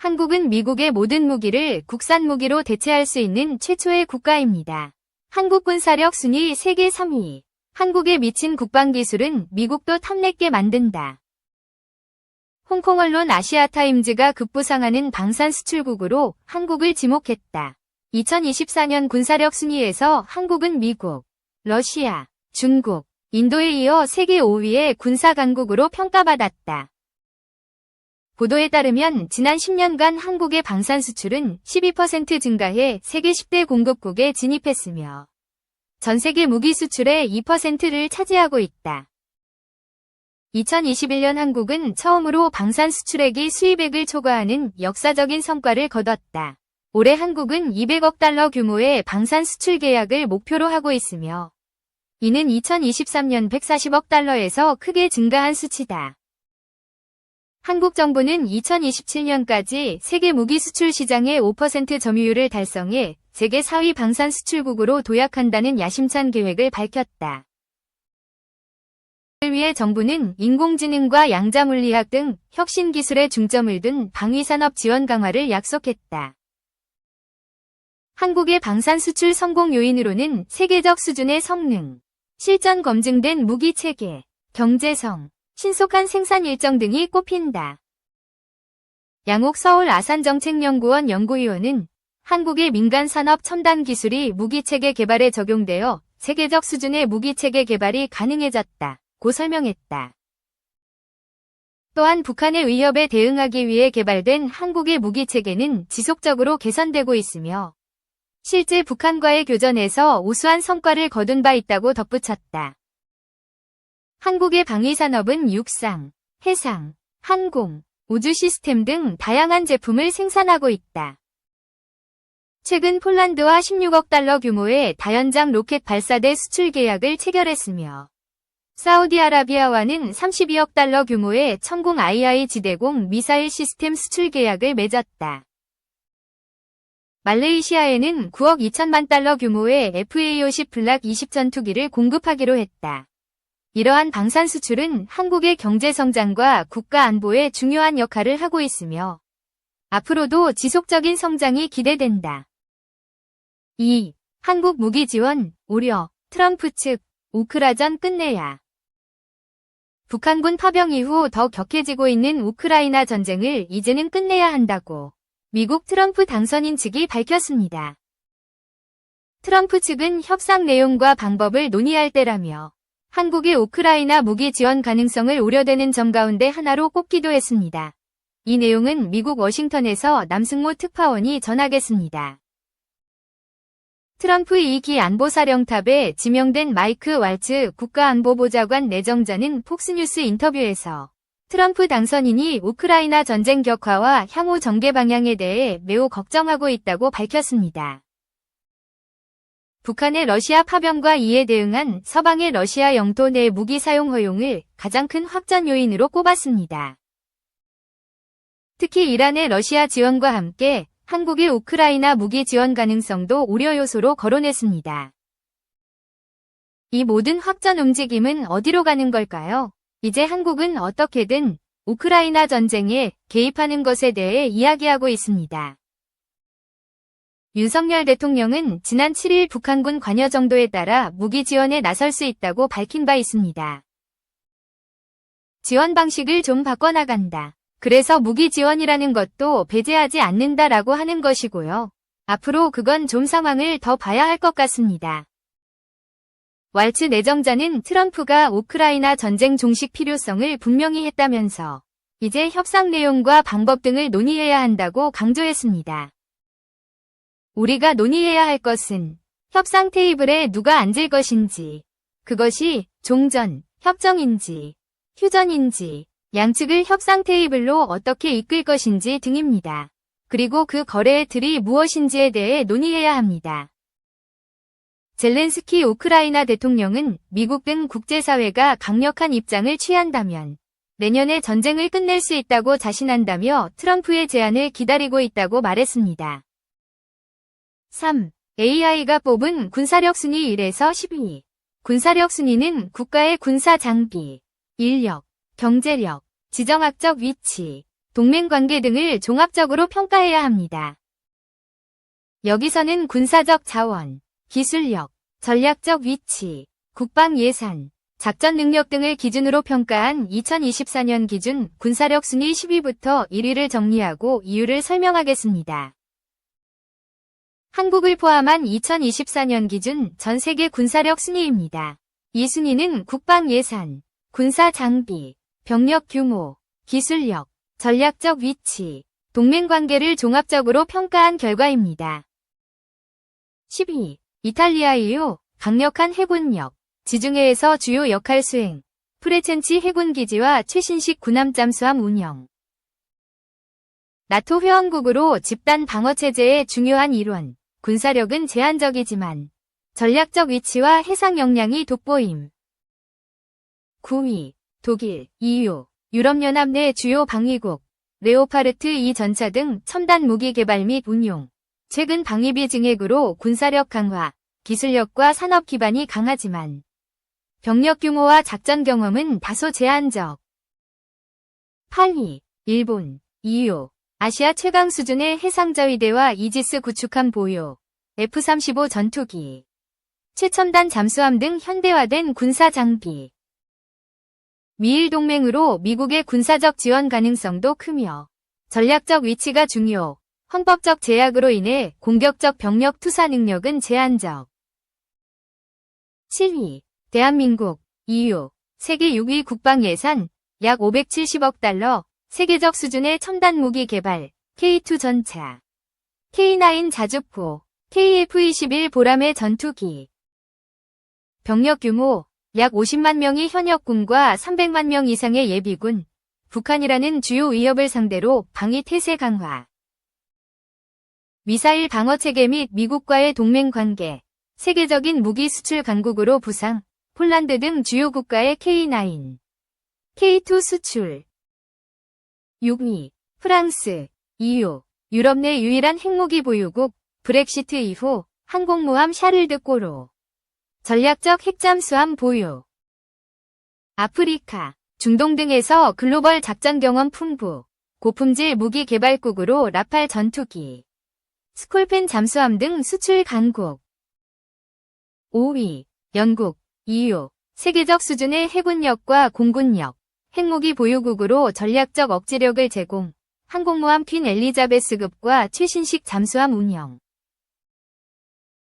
한국은 미국의 모든 무기를 국산 무기로 대체할 수 있는 최초의 국가입니다. 한국 군사력 순위 세계 3위. 한국에 미친 국방기술은 미국도 탐내게 만든다. 홍콩 언론 아시아타임즈가 급부상하는 방산 수출국으로 한국을 지목했다. 2024년 군사력 순위에서 한국은 미국, 러시아, 중국, 인도에 이어 세계 5위의 군사 강국으로 평가받았다. 보도에 따르면 지난 10년간 한국의 방산 수출은 12% 증가해 세계 10대 공급국에 진입했으며 전 세계 무기 수출의 2%를 차지하고 있다. 2021년 한국은 처음으로 방산 수출액이 수입액을 초과하는 역사적인 성과를 거뒀다. 올해 한국은 200억 달러 규모의 방산 수출 계약을 목표로 하고 있으며 이는 2023년 140억 달러에서 크게 증가한 수치다. 한국 정부는 2027년까지 세계 무기 수출 시장의 5% 점유율을 달성해 세계 4위 방산 수출국으로 도약한다는 야심찬 계획을 밝혔다. 이를 위해 정부는 인공지능과 양자물리학 등 혁신 기술에 중점을 둔 방위산업 지원 강화를 약속했다. 한국의 방산 수출 성공 요인으로는 세계적 수준의 성능, 실전 검증된 무기 체계, 경제성, 신속한 생산 일정 등이 꼽힌다. 양옥 서울 아산정책연구원 연구위원은 한국의 민간 산업 첨단 기술이 무기체계 개발에 적용되어 세계적 수준의 무기체계 개발이 가능해졌다고 설명했다. 또한 북한의 위협에 대응하기 위해 개발된 한국의 무기체계는 지속적으로 개선되고 있으며 실제 북한과의 교전에서 우수한 성과를 거둔 바 있다고 덧붙였다. 한국의 방위산업은 육상, 해상, 항공, 우주 시스템 등 다양한 제품을 생산하고 있다. 최근 폴란드와 16억 달러 규모의 다연장 로켓 발사대 수출 계약을 체결했으며 사우디아라비아와는 32억 달러 규모의 천공 II 지대공 미사일 시스템 수출 계약을 맺었다. 말레이시아에는 9억 2천만 달러 규모의 FA-50 블락 20 전투기를 공급하기로 했다. 이러한 방산 수출은 한국의 경제 성장과 국가 안보에 중요한 역할을 하고 있으며 앞으로도 지속적인 성장이 기대된다. 2. 한국 무기 지원, 우려, 트럼프 측, 우크라전 끝내야. 북한군 파병 이후 더 격해지고 있는 우크라이나 전쟁을 이제는 끝내야 한다고 미국 트럼프 당선인 측이 밝혔습니다. 트럼프 측은 협상 내용과 방법을 논의할 때라며 한국의 우크라이나 무기 지원 가능성을 우려되는 점 가운데 하나로 꼽기도 했습니다. 이 내용은 미국 워싱턴에서 남승모 특파원이 전하겠습니다. 트럼프 2기 안보사령탑에 지명된 마이크 왈츠 국가안보보좌관 내정자는 폭스뉴스 인터뷰에서 트럼프 당선인이 우크라이나 전쟁 격화와 향후 전개 방향에 대해 매우 걱정하고 있다고 밝혔습니다. 북한의 러시아 파병과 이에 대응한 서방의 러시아 영토 내 무기 사용 허용을 가장 큰 확전 요인으로 꼽았습니다. 특히 이란의 러시아 지원과 함께 한국의 우크라이나 무기 지원 가능성도 우려 요소로 거론했습니다. 이 모든 확전 움직임은 어디로 가는 걸까요? 이제 한국은 어떻게든 우크라이나 전쟁에 개입하는 것에 대해 이야기하고 있습니다. 윤석열 대통령은 지난 7일 북한군 관여 정도에 따라 무기 지원에 나설 수 있다고 밝힌 바 있습니다. 지원 방식을 좀 바꿔나간다. 그래서 무기 지원이라는 것도 배제하지 않는다라고 하는 것이고요. 앞으로 그건 좀 상황을 더 봐야 할 것 같습니다. 왈츠 내정자는 트럼프가 우크라이나 전쟁 종식 필요성을 분명히 했다면서 이제 협상 내용과 방법 등을 논의해야 한다고 강조했습니다. 우리가 논의해야 할 것은 협상 테이블에 누가 앉을 것인지, 그것이 종전, 협정인지, 휴전인지, 양측을 협상 테이블로 어떻게 이끌 것인지 등입니다. 그리고 그 거래의 틀이 무엇인지에 대해 논의해야 합니다. 젤렌스키 우크라이나 대통령은 미국 등 국제사회가 강력한 입장을 취한다면 내년에 전쟁을 끝낼 수 있다고 자신한다며 트럼프의 제안을 기다리고 있다고 말했습니다. 3. AI가 뽑은 군사력 순위 1에서 12. 군사력 순위는 국가의 군사 장비, 인력, 경제력, 지정학적 위치, 동맹 관계 등을 종합적으로 평가해야 합니다. 여기서는 군사적 자원, 기술력, 전략적 위치, 국방 예산, 작전 능력 등을 기준으로 평가한 2024년 기준 군사력 순위 10위부터 1위를 정리하고 이유를 설명하겠습니다. 한국을 포함한 2024년 기준 전 세계 군사력 순위입니다. 이 순위는 국방 예산, 군사 장비, 병력 규모, 기술력, 전략적 위치, 동맹 관계를 종합적으로 평가한 결과입니다. 10위, 이탈리아이요. 강력한 해군력, 지중해에서 주요 역할 수행, 프레첸치 해군기지와 최신식 군함 잠수함 운영. 나토 회원국으로 집단 방어체제의 중요한 일원, 군사력은 제한적이지만 전략적 위치와 해상 역량이 돋보임. 9위, 독일, EU, 유럽연합 내 주요 방위국, 레오파르트 2 전차 등 첨단 무기 개발 및 운용, 최근 방위비 증액으로 군사력 강화, 기술력과 산업 기반이 강하지만 병력 규모와 작전 경험은 다소 제한적. 8위, 일본, EU, 아시아 최강 수준의 해상자위대와 이지스 구축함 보유, F-35 전투기, 최첨단 잠수함 등 현대화된 군사 장비. 미일 동맹으로 미국의 군사적 지원 가능성도 크며 전략적 위치가 중요, 헌법적 제약으로 인해 공격적 병력 투사 능력은 제한적. 7위, 대한민국, EU, 세계 6위 국방 예산, 약 570억 달러, 세계적 수준의 첨단 무기 개발, K2 전차, K9 자주포, KF-21 보람의 전투기. 병력 규모, 약 50만 명의 현역군과 300만 명 이상의 예비군, 북한이라는 주요 위협을 상대로 방위 태세 강화. 미사일 방어체계 및 미국과의 동맹 관계, 세계적인 무기 수출 강국으로 부상, 폴란드 등 주요 국가의 K9, K2 수출. 6위, 프랑스, EU, 유럽 내 유일한 핵무기 보유국, 브렉시트 이후 항공모함 샤를드 꼬로, 전략적 핵잠수함 보유. 아프리카, 중동 등에서 글로벌 작전 경험 풍부, 고품질 무기 개발국으로 라팔 전투기, 스콜펜 잠수함 등 수출 강국. 5위, 영국, EU, 세계적 수준의 해군력과 공군력, 핵무기 보유국으로 전략적 억지력을 제공, 항공모함 퀸 엘리자베스급과 최신식 잠수함 운영.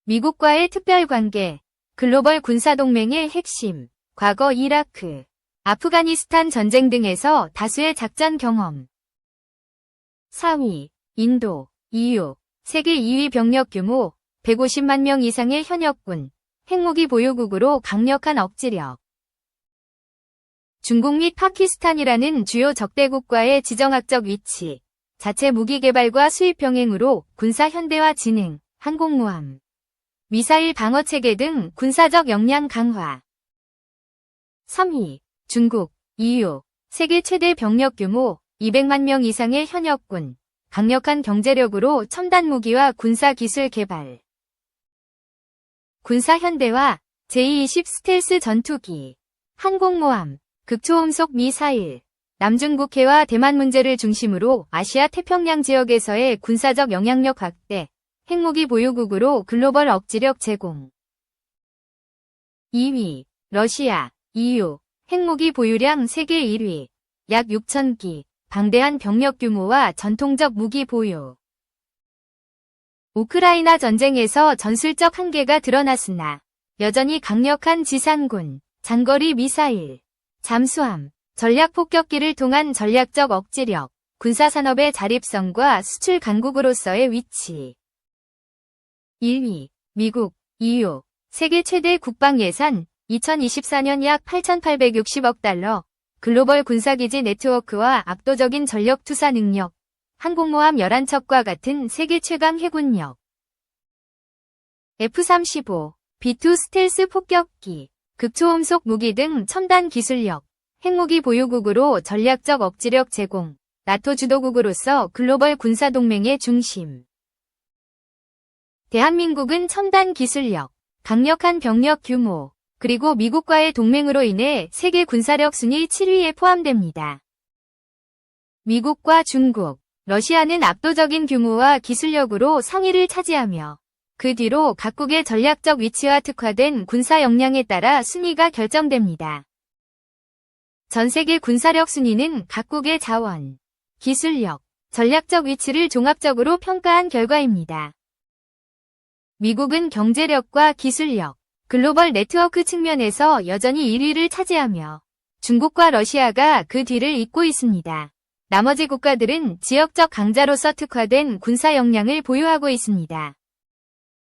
미국과의 특별관계, 글로벌 군사동맹의 핵심, 과거 이라크, 아프가니스탄 전쟁 등에서 다수의 작전 경험. 4위, 인도, EU, 세계 2위 병력 규모, 150만 명 이상의 현역군, 핵무기 보유국으로 강력한 억지력. 중국 및 파키스탄이라는 주요 적대국과의 지정학적 위치, 자체 무기 개발과 수입 병행으로 군사 현대화 진행, 항공모함, 미사일 방어체계 등 군사적 역량 강화. 3위, 중국, EU, 세계 최대 병력 규모, 200만 명 이상의 현역군, 강력한 경제력으로 첨단 무기와 군사 기술 개발. 군사 현대화, 제20 스텔스 전투기, 항공모함, 극초음속 미사일, 남중국해와 대만 문제를 중심으로 아시아 태평양 지역에서의 군사적 영향력 확대, 핵무기 보유국으로 글로벌 억지력 제공. 2위, 러시아, EU, 핵무기 보유량 세계 1위, 약 6,000기, 방대한 병력 규모와 전통적 무기 보유. 우크라이나 전쟁에서 전술적 한계가 드러났으나 여전히 강력한 지상군, 장거리 미사일, 잠수함, 전략폭격기를 통한 전략적 억지력, 군사산업의 자립성과 수출 강국으로서의 위치. 1위, 미국, EU, 세계 최대 국방 예산, 2024년 약 8,860억 달러, 글로벌 군사기지 네트워크와 압도적인 전력 투사 능력, 항공모함 11척과 같은 세계 최강 해군력. F-35, B-2 스텔스 폭격기, 극초음속 무기 등 첨단 기술력, 핵무기 보유국으로 전략적 억지력 제공, 나토 주도국으로서 글로벌 군사동맹의 중심. 대한민국은 첨단 기술력, 강력한 병력 규모, 그리고 미국과의 동맹으로 인해 세계 군사력 순위 7위에 포함됩니다. 미국과 중국, 러시아는 압도적인 규모와 기술력으로 상위를 차지하며 그 뒤로 각국의 전략적 위치와 특화된 군사 역량에 따라 순위가 결정됩니다. 전 세계 군사력 순위는 각국의 자원, 기술력, 전략적 위치를 종합적으로 평가한 결과입니다. 미국은 경제력과 기술력, 글로벌 네트워크 측면에서 여전히 1위를 차지하며 중국과 러시아가 그 뒤를 잇고 있습니다. 나머지 국가들은 지역적 강자로서 특화된 군사 역량을 보유하고 있습니다.